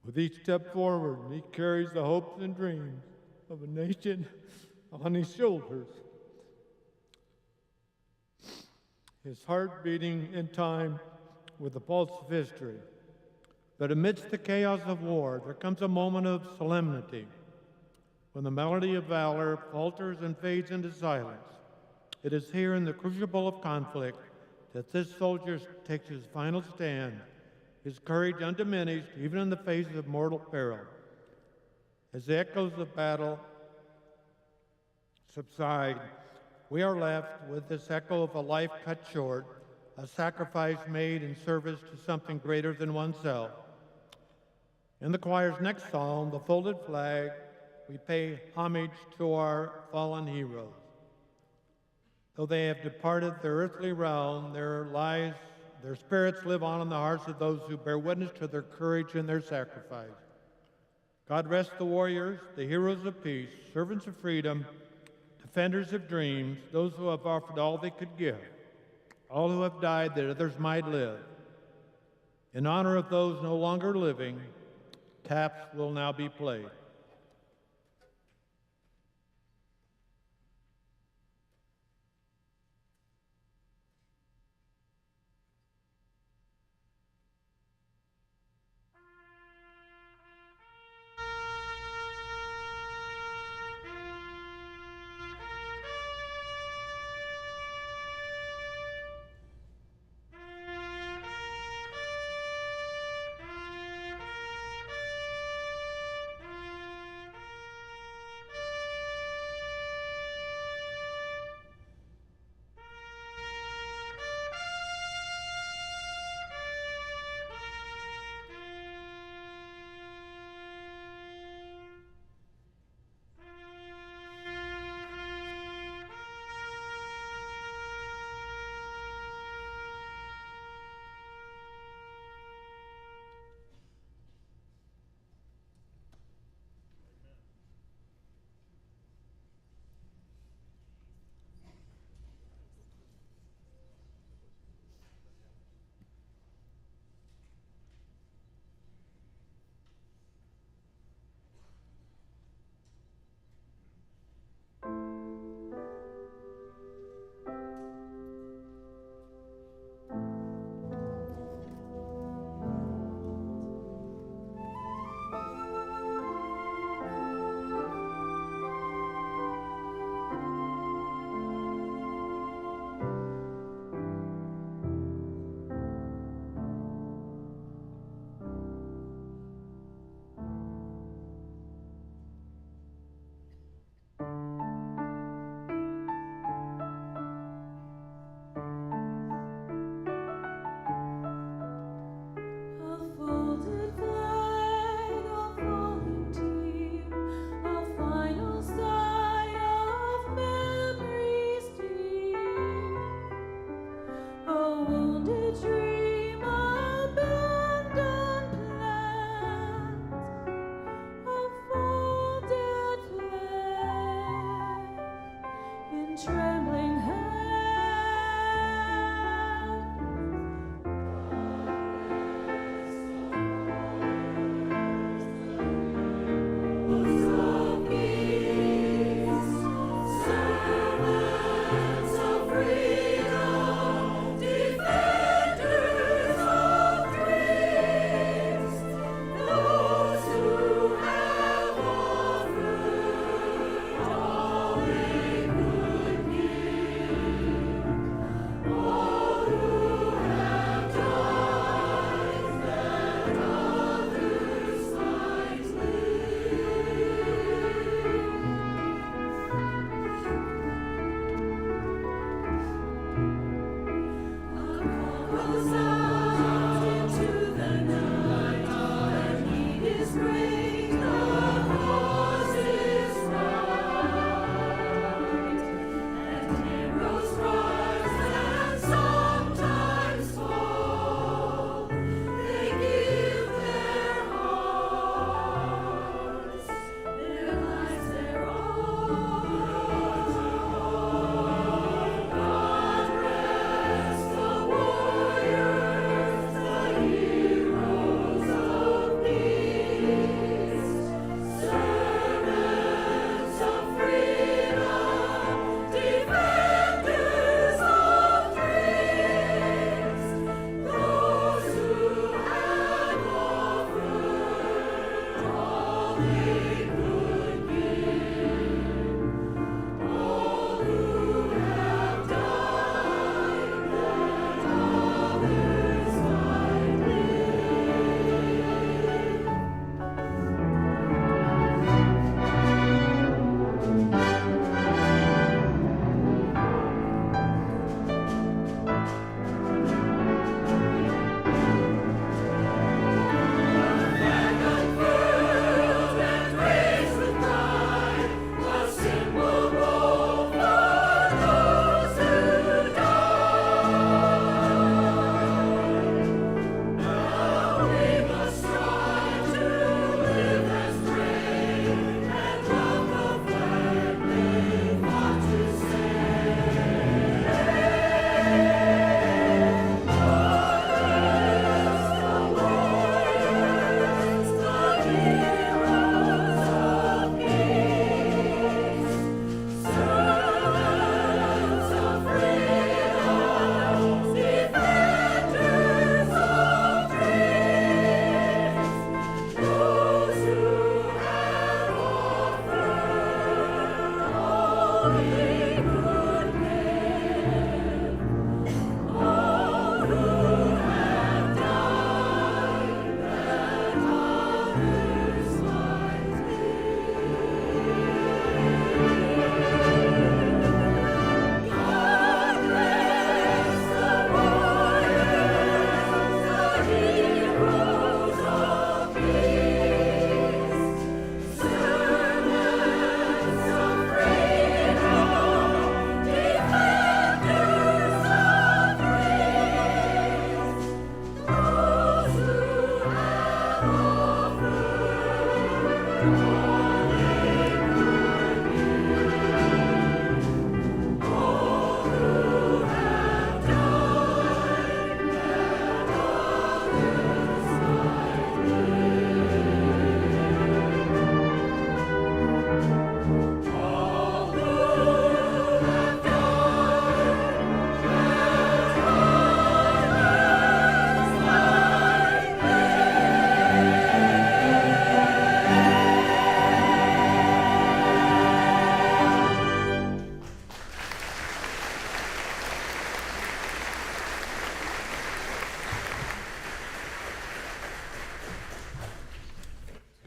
With each step forward, he carries the hopes and dreams of a nation on his shoulders. His heart beating in time with the pulse of history. But amidst the chaos of war, there comes a moment of solemnity when the melody of valor falters and fades into silence. It is here in the crucible of conflict that this soldier takes his final stand, his courage undiminished even in the face of mortal peril. As the echoes of battle subside, we are left with this echo of a life cut short, a sacrifice made in service to something greater than oneself. In the choir's next psalm, The Folded Flag, we pay homage to our fallen heroes. Though they have departed their earthly realm, their spirits live on in the hearts of those who bear witness to their courage and their sacrifice. God rest the warriors, the heroes of peace, servants of freedom, defenders of dreams, those who have offered all they could give, all who have died that others might live. In honor of those no longer living, taps will now be played.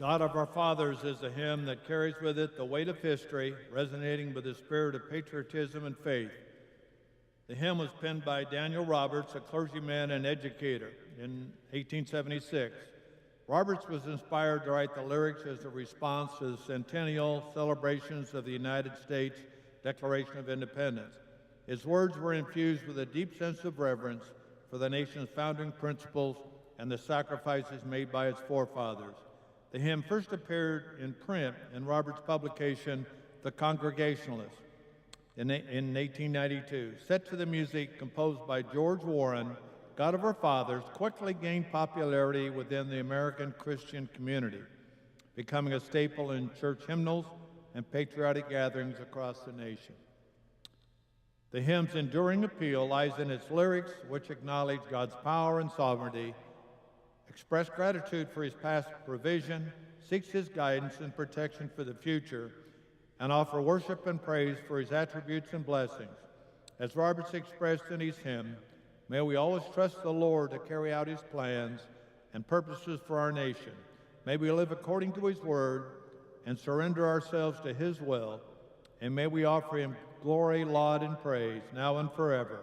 God of Our Fathers is a hymn that carries with it the weight of history, resonating with the spirit of patriotism and faith. The hymn was penned by Daniel Roberts, a clergyman and educator, in 1876. Roberts was inspired to write the lyrics as a response to the centennial celebrations of the United States Declaration of Independence. His words were infused with a deep sense of reverence for the nation's founding principles and the sacrifices made by its forefathers. The hymn first appeared in print in Roberts' publication, The Congregationalist, in 1892. Set to the music composed by George Warren, God of Our Fathers quickly gained popularity within the American Christian community, becoming a staple in church hymnals and patriotic gatherings across the nation. The hymn's enduring appeal lies in its lyrics, which acknowledge God's power and sovereignty, express gratitude for his past provision, seeks his guidance and protection for the future, and offer worship and praise for his attributes and blessings. As Roberts expressed in his hymn, may we always trust the Lord to carry out his plans and purposes for our nation. May we live according to his word and surrender ourselves to his will, and may we offer him glory, laud, and praise now and forever.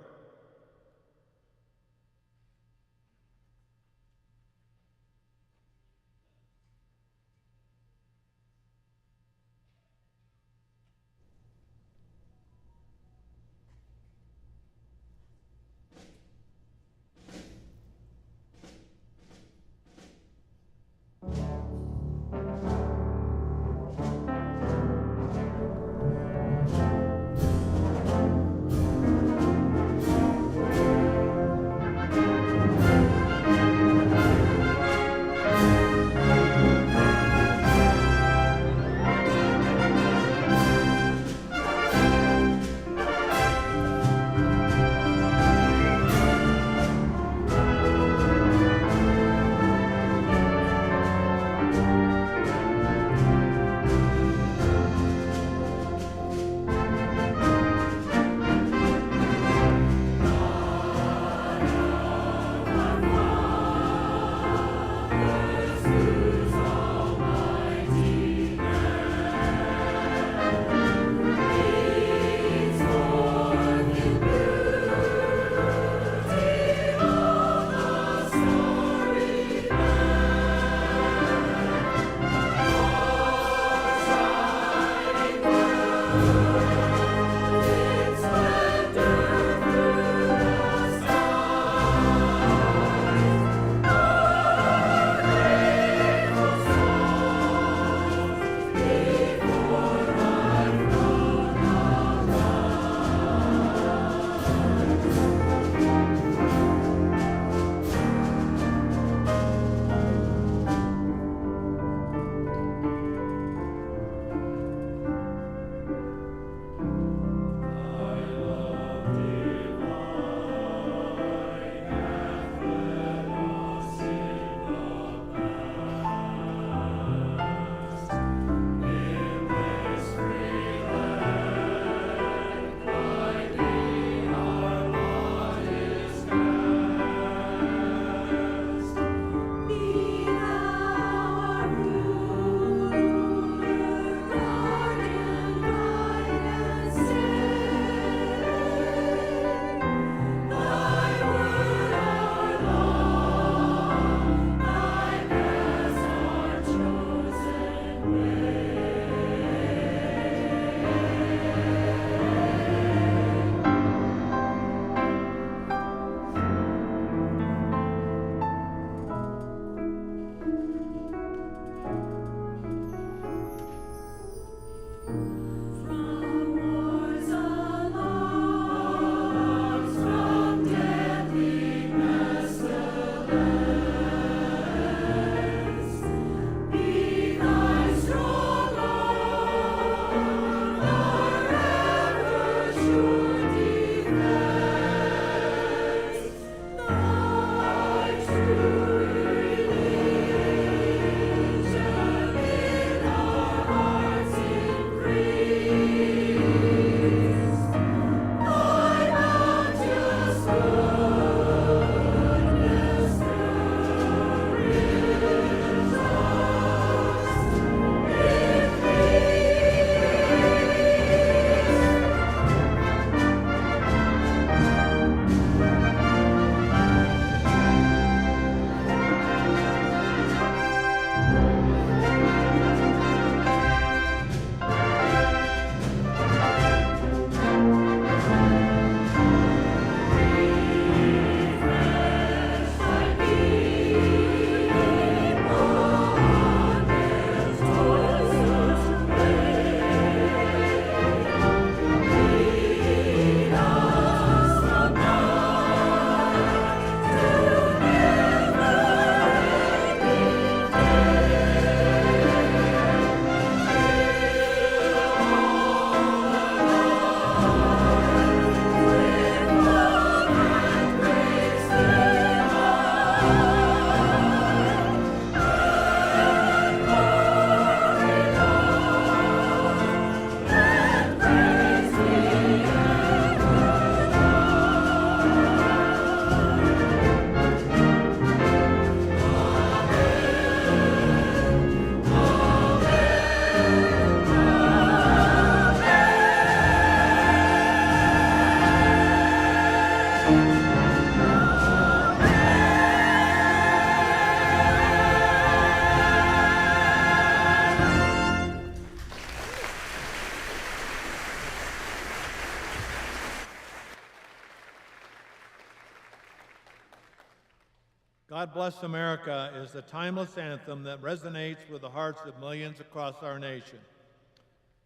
God Bless America is the timeless anthem that resonates with the hearts of millions across our nation.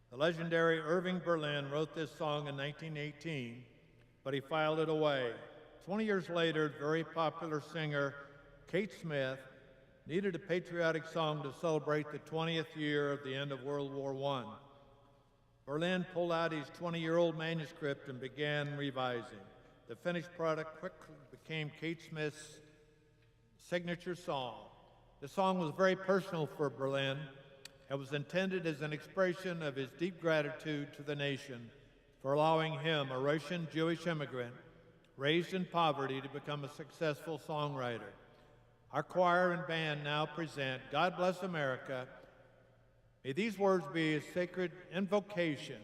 The legendary Irving Berlin wrote this song in 1918, but he filed it away. 20 years later, very popular singer Kate Smith needed a patriotic song to celebrate the 20th year of the end of World War I. Berlin pulled out his 20-year-old manuscript and began revising. The finished product quickly became Kate Smith's signature song. The song was very personal for Berlin. It was intended as an expression of his deep gratitude to the nation for allowing him, a Russian Jewish immigrant, raised in poverty, to become a successful songwriter. Our choir and band now present God Bless America. May these words be a sacred invocation,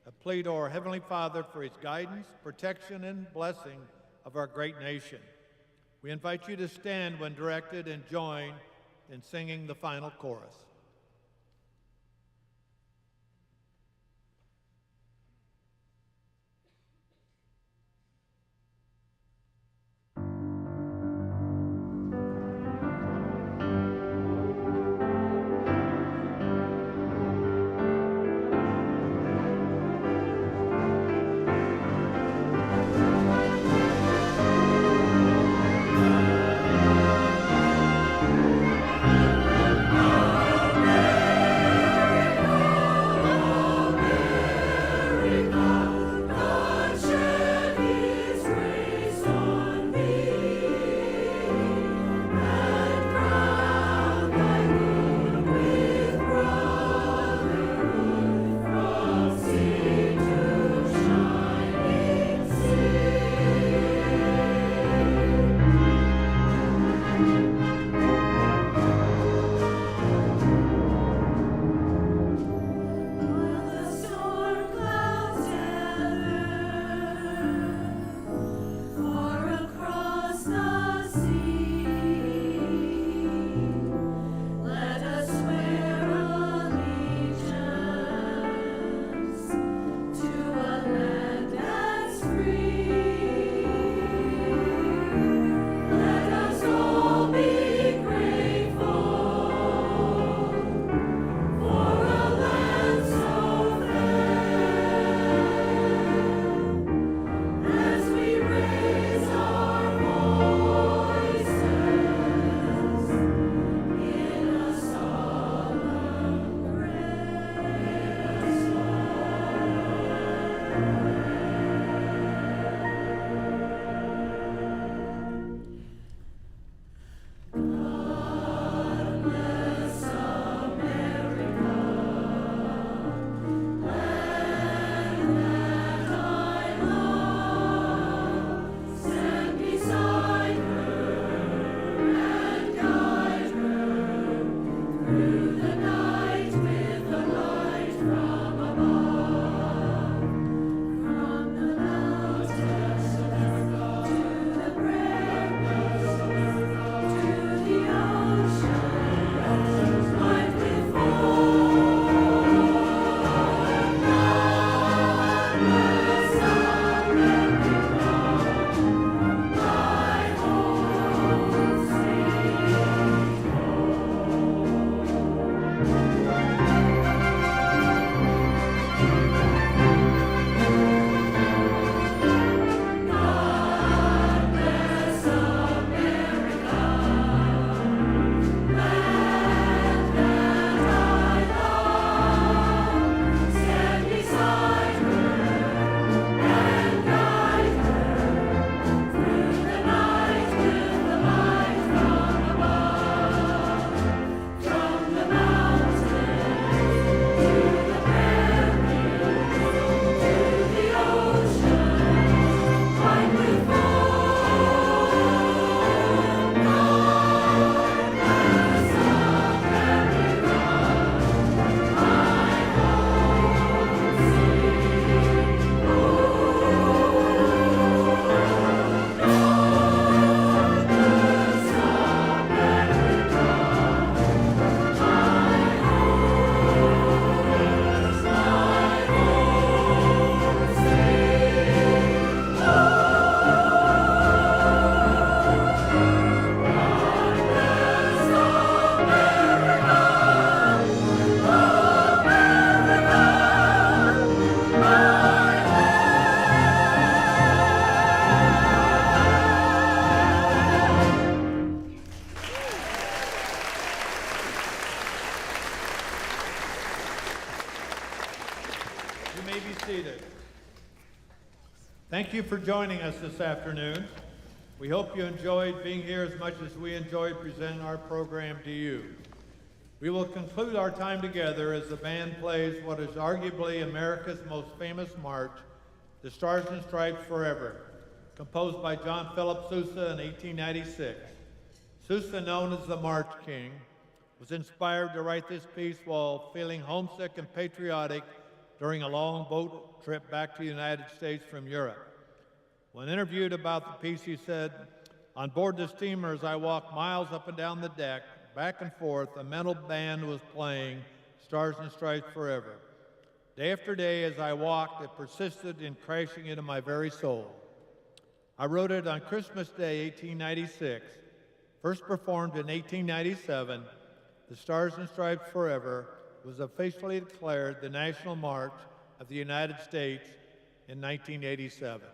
a plea to our Heavenly Father for his guidance, protection, and blessing of our great nation. We invite you to stand when directed and join in singing the final chorus. seated. Thank you for joining us this afternoon. We hope you enjoyed being here as much as we enjoyed presenting our program to you. We will conclude our time together as the band plays what is arguably America's most famous march, the Stars and Stripes Forever, composed by John Philip Sousa in 1896. Sousa, known as the March King, was inspired to write this piece while feeling homesick and patriotic during a long boat trip back to the United States from Europe. When interviewed about the piece, he said, "On board the steamer, as I walked miles up and down the deck, back and forth, a metal band was playing Stars and Stripes Forever. Day after day, as I walked, it persisted in crashing into my very soul. I wrote it on Christmas Day, 1896. First performed in 1897, the Stars and Stripes Forever was officially declared the National March of the United States in 1987.